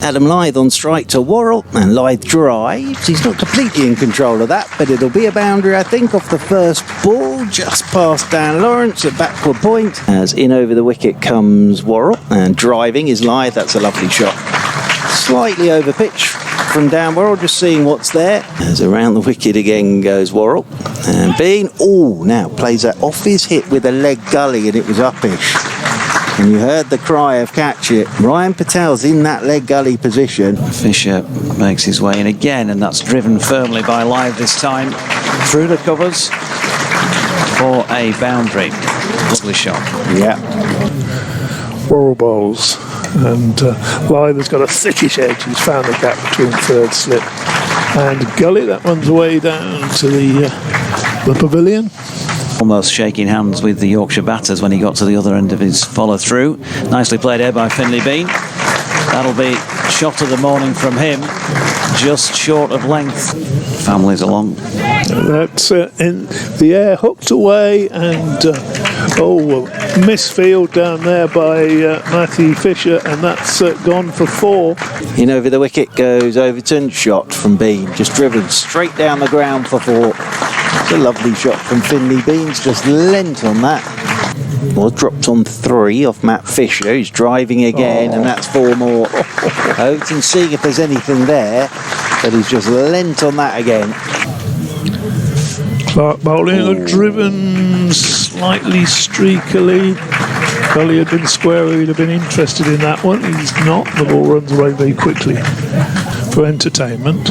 Adam Lythe on strike to Worrall, and Lythe drives. He's not completely in control of that, but it'll be a boundary, I think, off the first ball, just past Dan Lawrence at backward point. As in over the wicket comes Worrall, and driving is Lythe. That's a lovely shot. Slightly over pitch from Dan Worrall, just seeing what's there. As around the wicket again goes Worrall, and Bean, now plays that off his hip with a leg gully, and it was uppish. And you heard the cry of catch it. Ryan Patel's in that leg gully position. Fisher makes his way in again, and that's driven firmly by Lythe this time through the covers for a boundary. Lovely shot. Yeah. Worrall bowls, and Lythe has got a thickish edge. He's found the gap between third slip and gully. That one's way down to the pavilion. Almost shaking hands with the Yorkshire batters when he got to the other end of his follow-through. Nicely played here by Finlay Bean. That'll be shot of the morning from him, just short of length. Families along. That's in the air, hooked away, and misfield down there by Matthew Fisher, and that's gone for 4. In over the wicket goes Overton, shot from Bean, just driven straight down the ground for 4. It's a lovely shot from Finlay Beans, just lent on that. Well, dropped on 3 off Matt Fisher. He's driving again, and that's 4 more. Overton seeing if there's anything there, but he's just lent on that again. Clark bowling, driven slightly streakily. Gully had been square, he'd have been interested in that one. He's not. The ball runs away very quickly for entertainment.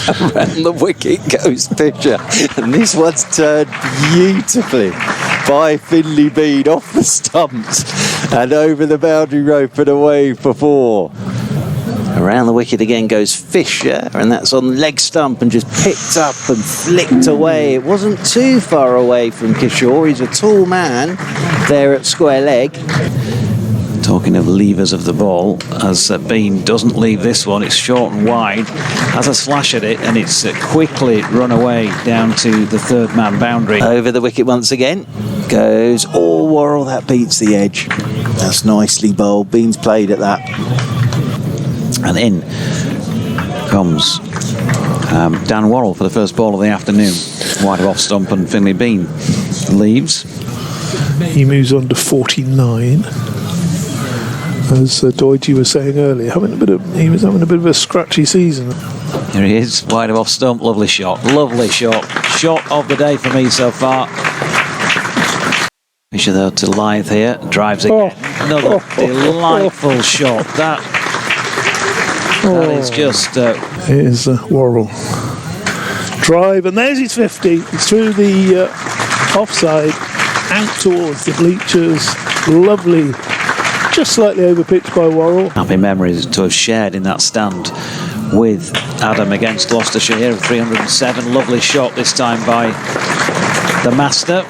Around the wicket goes Fisher, and this one's turned beautifully by Finlay Bean off the stumps and over the boundary rope and away for 4. Around the wicket again goes Fisher, and that's on leg stump and just picked up and flicked away. It wasn't too far away from Kishore. He's a tall man there at square leg. Talking of levers of the ball, as Bean doesn't leave this one, it's short and wide, has a slash at it, and it's quickly run away down to the third man boundary. Over the wicket once again goes Worrall. That beats the edge. That's nicely bowled. Bean's played at that. And in comes Dan Worrall for the first ball of the afternoon. Wide of off stump, and Finlay Bean leaves. He moves on to 49. As Doidgy was saying earlier, he was having a bit of a scratchy season. Here he is, wide of off stump. Lovely shot. Lovely shot. Shot of the day for me so far. Fisher though to Lythe here. Drives again. Another delightful shot. That is just... Here's Worrall. Drive, and there's his 50. It's through the offside, out towards the bleachers. Lovely. Just slightly overpitched by Worrall. Happy memories to have shared in that stand with Adam against Gloucestershire here of 307. Lovely shot this time by the master.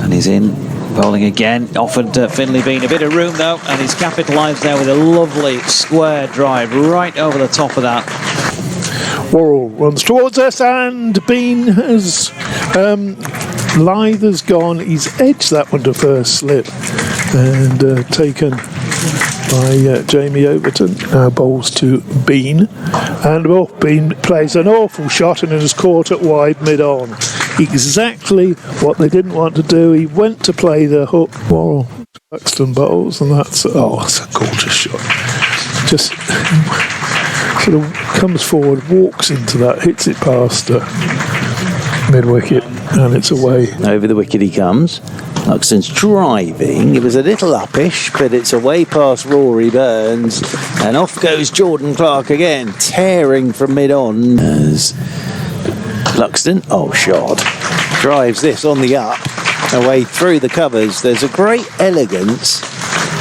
And he's in, bowling again. Offered Finlay Bean a bit of room though, and he's capitalised there with a lovely square drive right over the top of that. Worrall runs towards us, and Bean has... Lythe has gone. He's edged that one to first slip, and taken by Jamie Overton. Bowls to Bean, and Bean plays an awful shot and has caught it wide mid-on. Exactly what they didn't want to do. He went to play the hook. Worrall, Luxton bowls, and that's a gorgeous shot. Just sort of comes forward, walks into that, hits it past mid-wicket, and it's away. Over the wicket he comes. Luxton's driving. It was a little uppish, but it's away past Rory Burns, and off goes Jordan Clark again, tearing from mid-on as Luxton, shot, drives this on the up, away through the covers. There's a great elegance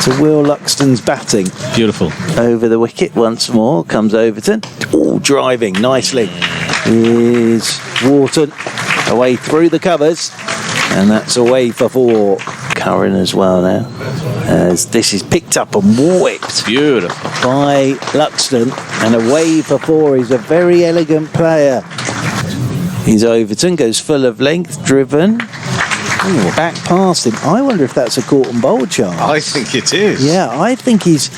to Will Luxton's batting. Beautiful. Over the wicket once more comes Overton. Driving nicely is Wharton, away through the covers, and that's away for 4. Curran as well now, as this is picked up and whipped. Beautiful. By Luxton, and away for 4. He's a very elegant player. He's Overton, goes full of length, driven, back past him. I wonder if that's a caught and bowl chance. I think it is. Yeah, I think he's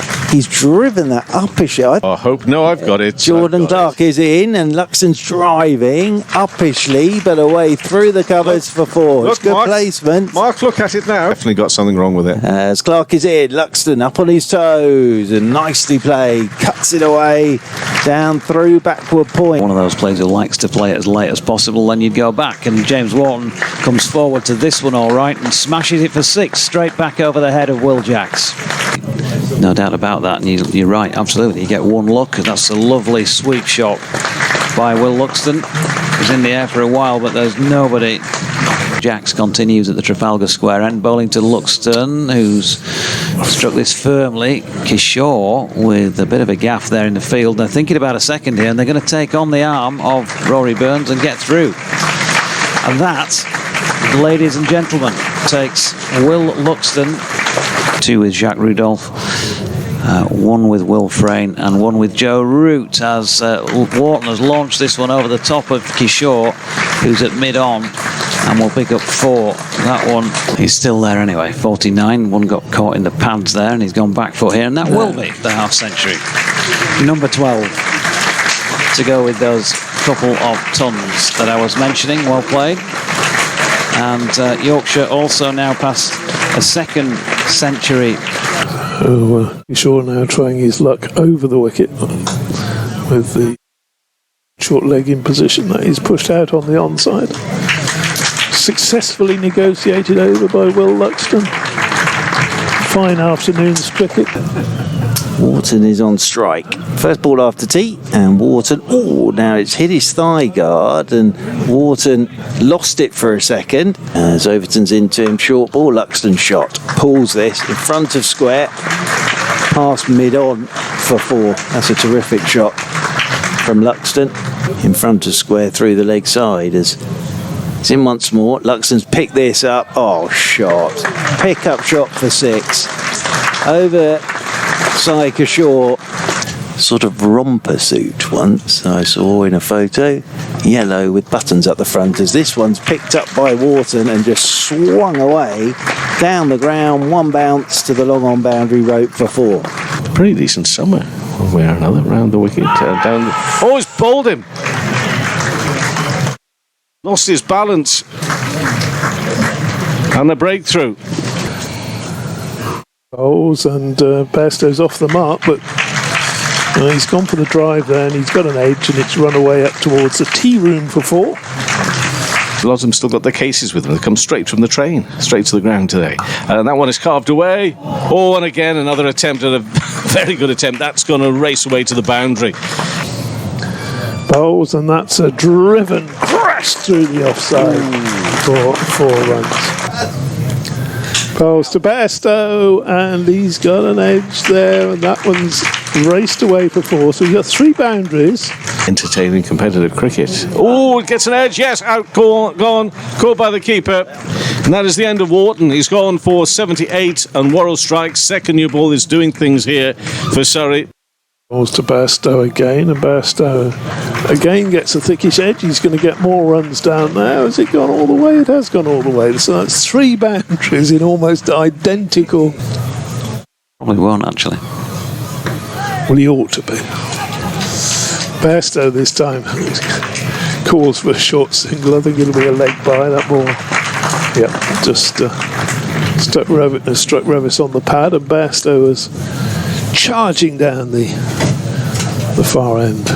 driven that uppish. I hope. No, I've got it. Jordan Clark is in, and Luxton's driving uppishly, but away through the covers for 4. It's good Mark, placement. Mark, look at it now. Definitely got something wrong with it. As Clark is in, Luxton up on his toes and nicely played, cuts it away down through backward point. One of those players who likes to play it as late as possible, then you'd go back, and James Wharton comes forward to this one all right and smashes it for 6 straight back over the head of Will Jacks. No doubt about that, and you're right, absolutely. You get one look, and that's a lovely sweep shot by Will Luxton. He was in the air for a while, but there's nobody. Jacks continues at the Trafalgar Square end, bowling to Luxton, who's struck this firmly. Kishore with a bit of a gaff there in the field. They're thinking about a second here, and they're going to take on the arm of Rory Burns and get through. And that, ladies and gentlemen, takes Will Luxton, 2 with Jacques Rudolph, 1 with Will Frayne and 1 with Joe Root, as Wharton has launched this one over the top of Kishore, who's at mid-on, and will pick up 4. That one, he's still there anyway, 49. One got caught in the pads there, and he's gone back foot here, and that will be the half century. Number 12 to go with those couple of tons that I was mentioning. Well played. And Yorkshire also now past a second century. Kishore now trying his luck over the wicket with the short leg in position that he's pushed out on the onside. Successfully negotiated over by Will Luxton. Fine afternoon's cricket. Wharton is on strike. First ball after tea, and Wharton, now it's hit his thigh guard, and Wharton lost it for a second. As Overton's into him, short ball, Luxton shot. Pulls this in front of square, past mid-on for 4. That's a terrific shot from Luxton. In front of square through the leg side as it's in once more. Luxton's picked this up. Oh, shot. Pick-up shot for 6. Over Sai Kishore. Sort of romper suit once I saw in a photo. Yellow with buttons up the front, as this one's picked up by Wharton and just swung away down the ground. 1 bounce to the long-on boundary rope for 4. Pretty decent summer, one way or another, round the wicket, down the... Oh, he's bowled him! Lost his balance. And a breakthrough. Bowls and Bairstow's off the mark, but he's gone for the drive there, and he's got an edge, and it's run away up towards the tea room for 4. A lot of them still got their cases with them. They come straight from the train, straight to the ground today. And that one is carved away. Oh, and again, another attempt at a very good attempt. That's going to race away to the boundary. Bowls, and that's a driven crash through the offside for 4 runs. Bowls to Bairstow, and he's got an edge there, and that one's raced away for 4. So we've got 3 boundaries. Entertaining competitive cricket. Oh, it gets an edge. Yes, out, gone. Caught by the keeper. And that is the end of Wharton. He's gone for 78, and Worrall strikes. Second new ball is doing things here for Surrey. Balls to Bairstow again, and Bairstow again gets a thickish edge. He's going to get more runs down there. Has it gone all the way? It has gone all the way. So that's 3 boundaries in almost identical. Probably won't, actually. Well, he ought to be. Bairstow this time calls for a short single. I think it'll be a leg by that ball. Yeah, just struck Revis on the pad, and Bairstow was charging down the far end.